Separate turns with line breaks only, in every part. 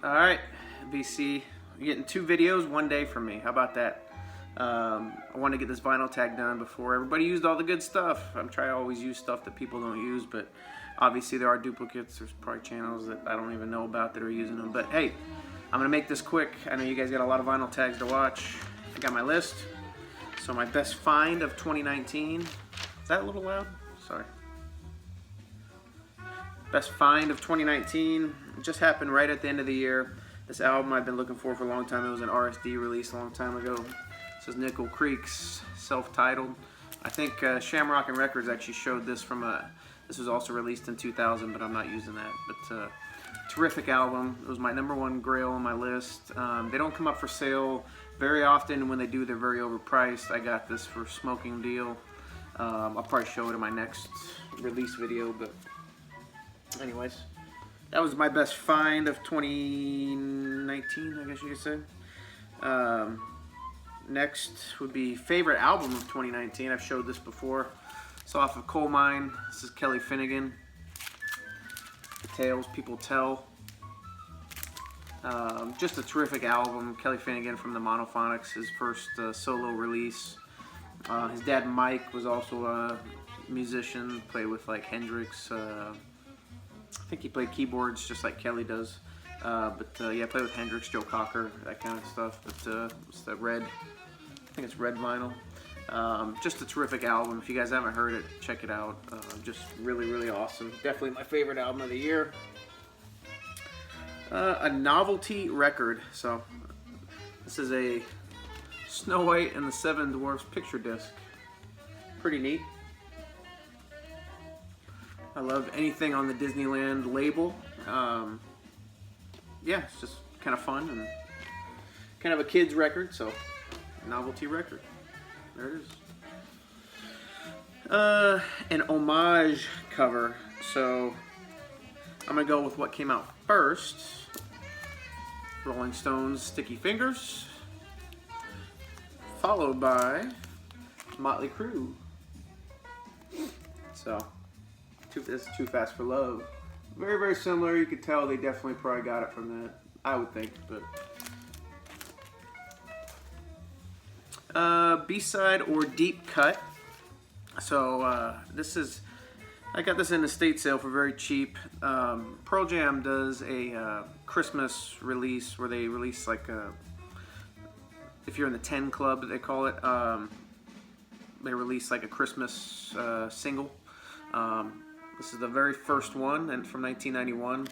All right, BC, you're getting 2 videos one day from me. How about that? I want to get this vinyl tag done before everybody used all the good stuff. I'm trying to always use stuff that people don't use, but obviously there are duplicates. There's probably channels that I don't even know about that are using them. But hey, I'm gonna make this quick. I know you guys got a lot of vinyl tags to watch. I got my list. So my best find of 2019. Is that a little loud? Sorry. Best find of 2019. It just happened right at the end of the year. This album I've been looking for a long time. It was an RSD release a long time ago. This is Nickel Creek's self-titled. I think Shamrock and Records actually showed this from a. This was also released in 2000, but I'm not using that. But terrific album. It was my #1 grail on my list. They don't come up for sale very often. When they do, they're very overpriced. I got this for smoking deal. I'll probably show it in my next release video, but anyways, that was my best find of 2019, I guess you could say. Next would be favorite album of 2019. I've showed this before. It's off of Coal Mine. This is Kelly Finnegan. The Tales People Tell. Just a terrific album. Kelly Finnegan from the Monophonics, his first solo release. His dad Mike was also a musician, played with like Hendrix. I think he played keyboards just like Kelly does. Yeah, played with Hendrix, Joe Cocker, that kind of stuff. But it's the red, I think it's red vinyl. Just a terrific album. If you guys haven't heard it, check it out. Just really, really awesome. Definitely my favorite album of the year. A novelty record. So this is a Snow White and the Seven Dwarfs picture disc. Pretty neat. I love anything on the Disneyland label. Yeah, it's just kind of fun and kind of a kid's record, so novelty record. There it is. An homage cover. So I'm gonna go with what came out first. Rolling Stones' Sticky Fingers, followed by Motley Crue. So this is Too Fast for Love. Very, very similar. You could tell they definitely probably got it from that, I would think. But B-side or deep cut. So this is, I got this in the estate sale for very cheap. Pearl Jam does a Christmas release where they release like a, if you're in the 10 club they call it, they release like a Christmas single. This is the very first one, and from 1991.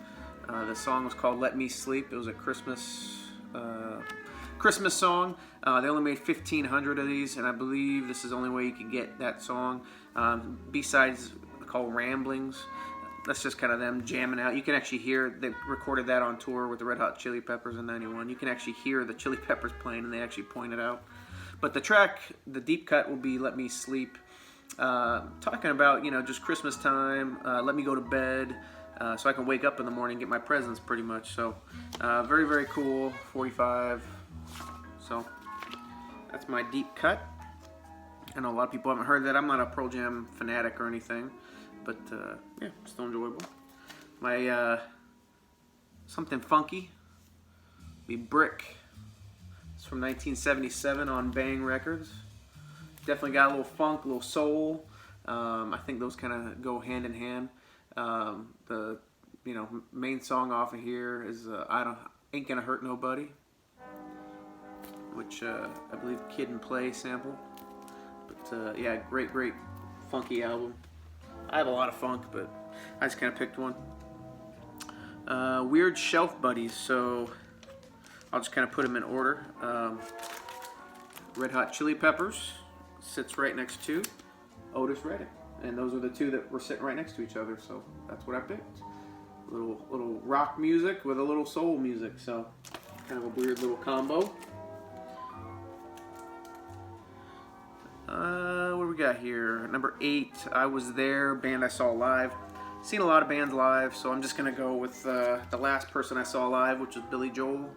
The song was called "Let Me Sleep." It was a Christmas song. They only made 1,500 of these, and I believe this is the only way you could get that song. B-sides called "Ramblings." That's just kind of them jamming out. You can actually hear, they recorded that on tour with the Red Hot Chili Peppers in '91. You can actually hear the Chili Peppers playing, and they actually point it out. But the track, the deep cut, will be "Let Me Sleep." Talking about, you know, just Christmas time, let me go to bed, so I can wake up in the morning and get my presents pretty much. So very, very cool. 45. So that's my deep cut. I know a lot of people haven't heard that. I'm not a Pearl Jam fanatic or anything, but yeah, still enjoyable. My something funky be Brick. It's from 1977 on Bang Records. Definitely got a little funk, a little soul. I think those kind of go hand in hand. The main song off of here is Ain't Gonna Hurt Nobody, which I believe Kid and Play sample. But yeah, great funky album. I have a lot of funk, but I just kind of picked one. Weird Shelf Buddies. So I'll just kind of put them in order. Red Hot Chili Peppers sits right next to Otis Redding, and those are the two that were sitting right next to each other, so that's what I picked. Little rock music with a little soul music, so kind of a weird little combo. What do we got here? Number 8, I Was There, band I saw live. Seen a lot of bands live, so I'm just gonna go with the last person I saw live, which was Billy Joel.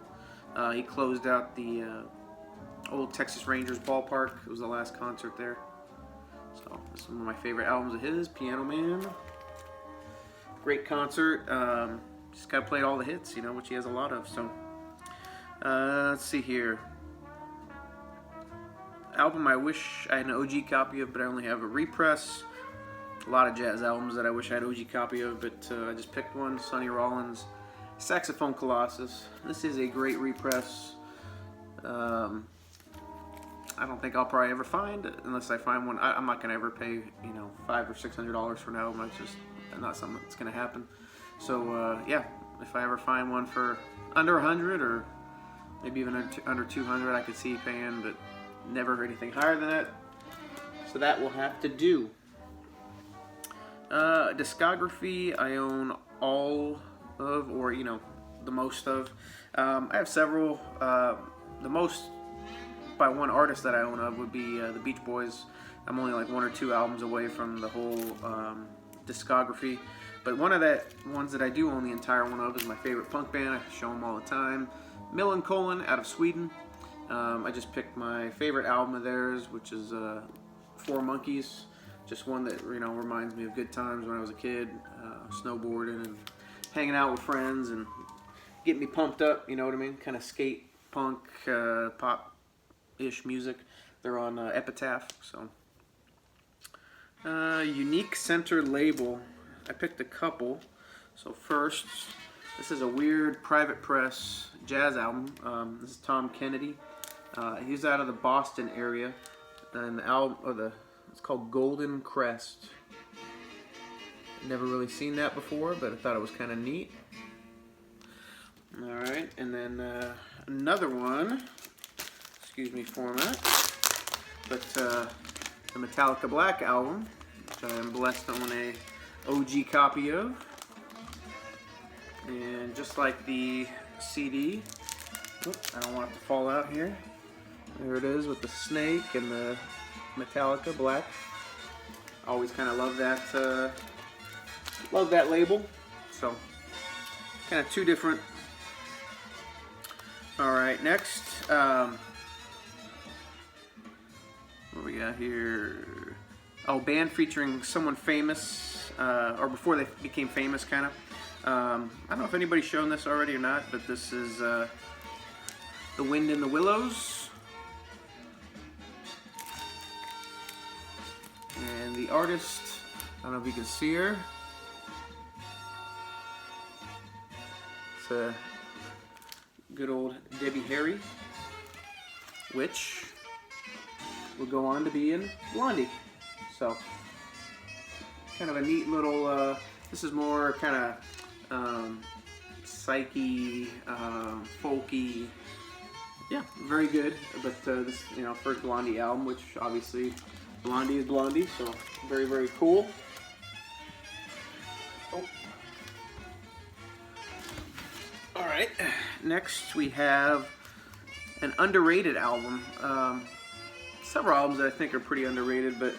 He closed out the old Texas Rangers ballpark. It was the last concert there. So this is one of my favorite albums of his, Piano Man. Great concert. just gotta play all the hits, which he has a lot of. So let's see here. Album I wish I had an OG copy of, but I only have a repress. A lot of jazz albums that I wish I had an OG copy of, but I just picked one. Sonny Rollins, Saxophone Colossus. This is a great repress. I don't think I'll probably ever find, unless I find one. I'm not gonna ever pay, $500 or $600 for an album. That's just not something that's gonna happen. So yeah, if I ever find one for under 100 or maybe even under 200, I could see paying, but never anything higher than that. So that will have to do. Discography, I own all of, or the most of. I have several. The most by one artist that I own of would be the Beach Boys. I'm only like 1 or 2 albums away from the whole discography. But one of the ones that I do own the entire one of is my favorite punk band. I show them all the time. Millencolin out of Sweden. I just picked my favorite album of theirs, which is Four Monkeys. Just one that reminds me of good times when I was a kid, snowboarding and hanging out with friends and getting me pumped up. You know what I mean? Kind of skate punk, pop-ish music. They're on Epitaph. So Unique Center label. I picked a couple. So first, this is a weird private press jazz album. This is Tom Kennedy. He's out of the Boston area, and the album, it's called Golden Crest. Never really seen that before, but I thought it was kind of neat. All right, and then another one. Excuse me, format. But the Metallica Black album, which I am blessed to own a OG copy of. And just like the CD, I don't want it to fall out here. There it is with the snake and the Metallica Black. Always kind of love that label. So kind of two different. All right, next. What we got here? Oh, band featuring someone famous, or before they became famous, kind of. I don't know if anybody's shown this already or not, but this is The Wind in the Willows. And the artist, I don't know if you can see her. It's a good old Debbie Harry, which will go on to be in Blondie. So, kind of a neat little, this is more kind of psyche, folky. Yeah, very good. But this, first Blondie album, which obviously Blondie is Blondie, so very, very cool. Oh. All right, next we have an underrated album. Several albums that I think are pretty underrated, but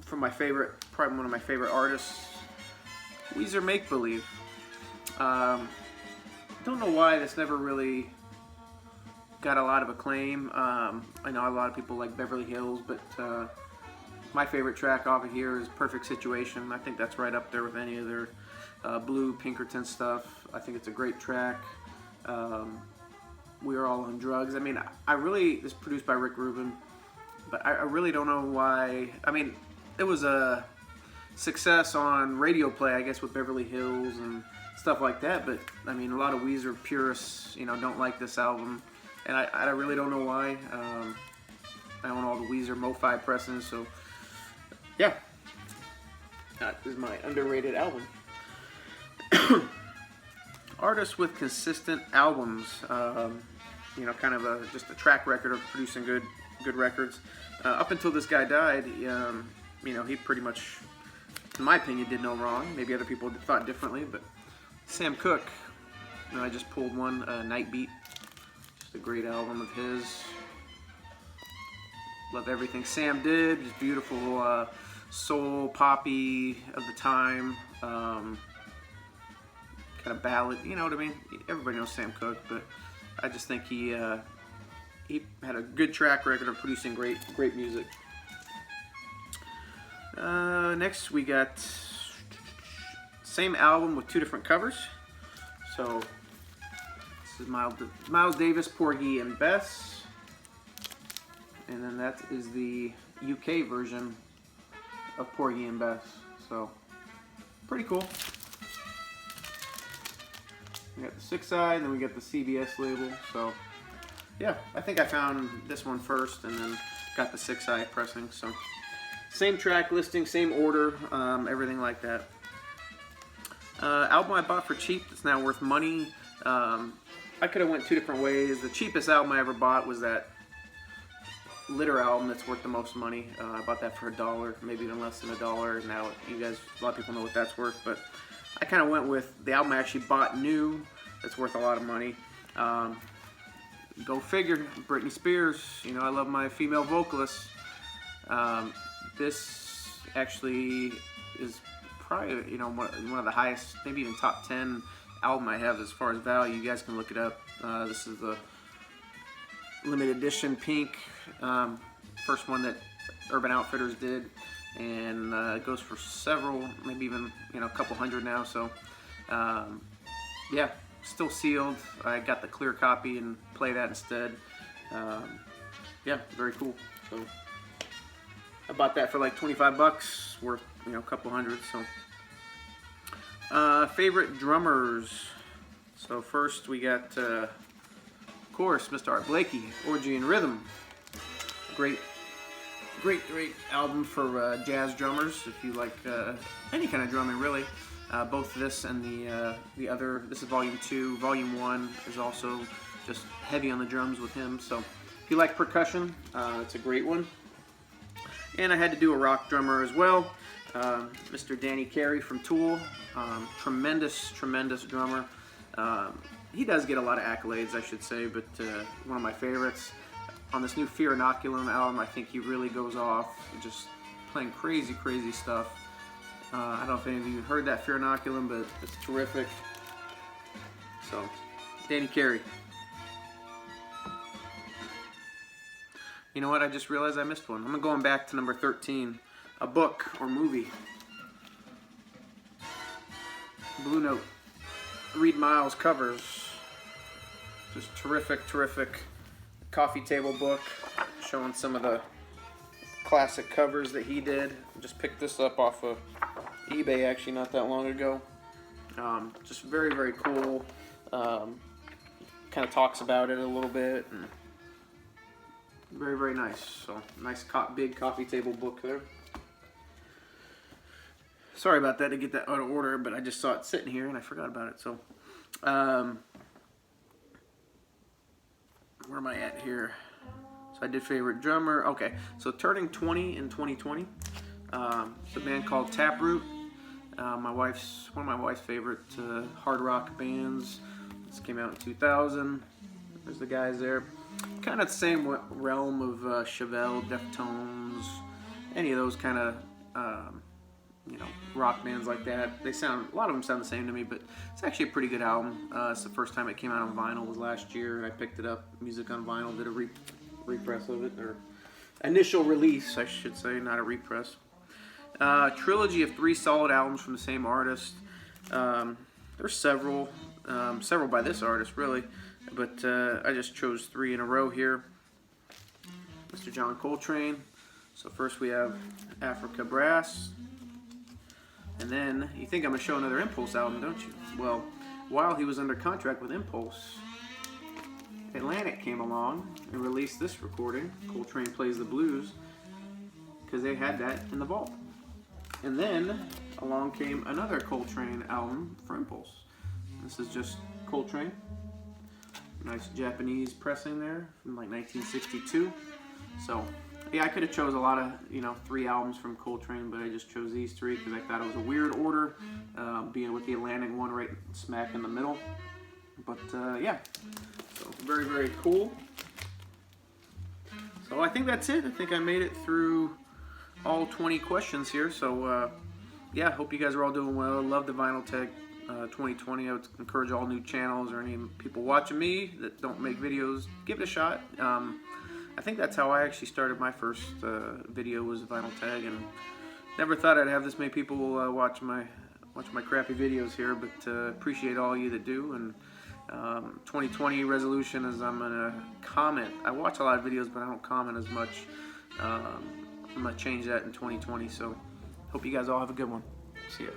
from my favorite, probably one of my favorite artists, Weezer Make Believe. Don't know why this never really got a lot of acclaim. I know a lot of people like Beverly Hills, but my favorite track off of here is Perfect Situation. I think that's right up there with any of their Blue, Pinkerton stuff. I think it's a great track. We Are All on Drugs. I mean, this is produced by Rick Rubin, but I really don't know why. I mean, it was a success on radio play, I guess, with Beverly Hills and stuff like that, but I mean, a lot of Weezer purists, don't like this album, and I really don't know why. I own all the Weezer Mo-Fi presses, so yeah, that is my underrated album. Artists with consistent albums, kind of just a track record of producing good records. Up until this guy died, he pretty much, in my opinion, did no wrong. Maybe other people thought differently, but Sam Cooke, I just pulled one, Night Beat. Just a great album of his. Love everything Sam did. Just beautiful soul, poppy of the time. Kind of ballad, you know what I mean? Everybody knows Sam Cooke, but I just think he had a good track record of producing great music. Next we got, let's same album with 2 different covers. So this is Miles Davis, Porgy and Bess, and then that is the UK version of Porgy and Bess. So pretty cool. We got the 6-side, and then we got the CBS label. So yeah, I think I found this one first, and then got the 6-side pressing. So same track listing, same order, everything like that. Album I bought for cheap that's now worth money. I could have went 2 different ways. The cheapest album I ever bought was that Litter album that's worth the most money. I bought that for $1, maybe even less than $1. Now you guys, a lot of people know what that's worth, but I kind of went with the album I actually bought new that's worth a lot of money. Go figure, Britney Spears. You know, I love my female vocalists. This actually is probably, you know, one of the highest, maybe even top 10 album I have as far as value. You guys can look it up. This is the limited edition pink, first one that Urban Outfitters did, and it goes for several, maybe even, you know, a couple hundred now. So yeah, still sealed. I got the clear copy and play that instead. Yeah, very cool. So I bought that for like 25 bucks, worth, you know, a couple hundred. So favorite drummers. So first we got of course Mr. Art Blakey, Orgy and Rhythm. Great album for jazz drummers, if you like any kind of drumming really. Both this and the other, this is volume 2. Volume 1 is also just heavy on the drums with him. So if you like percussion, it's a great one. And I had to do a rock drummer as well. Mr. Danny Carey from Tool, tremendous drummer. He does get a lot of accolades, I should say, but one of my favorites. On this new Fear Inoculum album, I think he really goes off, just playing crazy stuff. I don't know if any of you heard that Fear Inoculum, but it's terrific. So, Danny Carey. You know what? I just realized I missed one. I'm going back to number 13. A book or movie. Blue Note. Reed Miles covers. Just terrific coffee table book, showing some of the classic covers that he did. Just picked this up off of eBay actually not that long ago. Just very cool. Kind of talks about it a little bit, and very nice. So nice big coffee table book there. Sorry about that, to get that out of order, but I just saw it sitting here and I forgot about it. So where am I at here? So I did favorite drummer. Okay, so turning 20 in 2020. It's a band called Taproot. One of my wife's favorite hard rock bands. This came out in 2000. There's the guys there. Kind of the same realm of Chevelle, Deftones, any of those kind of you know, rock bands like that. A lot of them sound the same to me, but it's actually a pretty good album. It's the first time it came out on vinyl was last year, and I picked it up, music on vinyl, did a repress of it, or initial release, I should say, not a repress. Trilogy of 3 solid albums from the same artist. There's several by this artist, really, but I just chose 3 in a row here. Mr. John Coltrane. So first we have Africa Brass. And then, you think I'm going to show another Impulse album, don't you? Well, while he was under contract with Impulse, Atlantic came along and released this recording, Coltrane Plays the Blues, because they had that in the vault. And then, along came another Coltrane album for Impulse. This is just Coltrane. Nice Japanese pressing there from like 1962. So, yeah, I could have chose a lot of, 3 albums from Coltrane, but I just chose these 3 because I thought it was a weird order, being with the Atlantic one right smack in the middle. But yeah, so very cool. So I think that's it. I think I made it through all 20 questions here. So yeah, hope you guys are all doing well. Love the Vinyl Tech 2020. I would encourage all new channels or any people watching me that don't make videos, give it a shot. I think that's how I actually started my first video, was Vinyl Tag, and never thought I'd have this many people watch my watch my crappy videos here, but appreciate all you that do. And 2020 resolution is I'm gonna comment. I watch a lot of videos, but I don't comment as much. I'm gonna change that in 2020. So hope you guys all have a good one. See ya.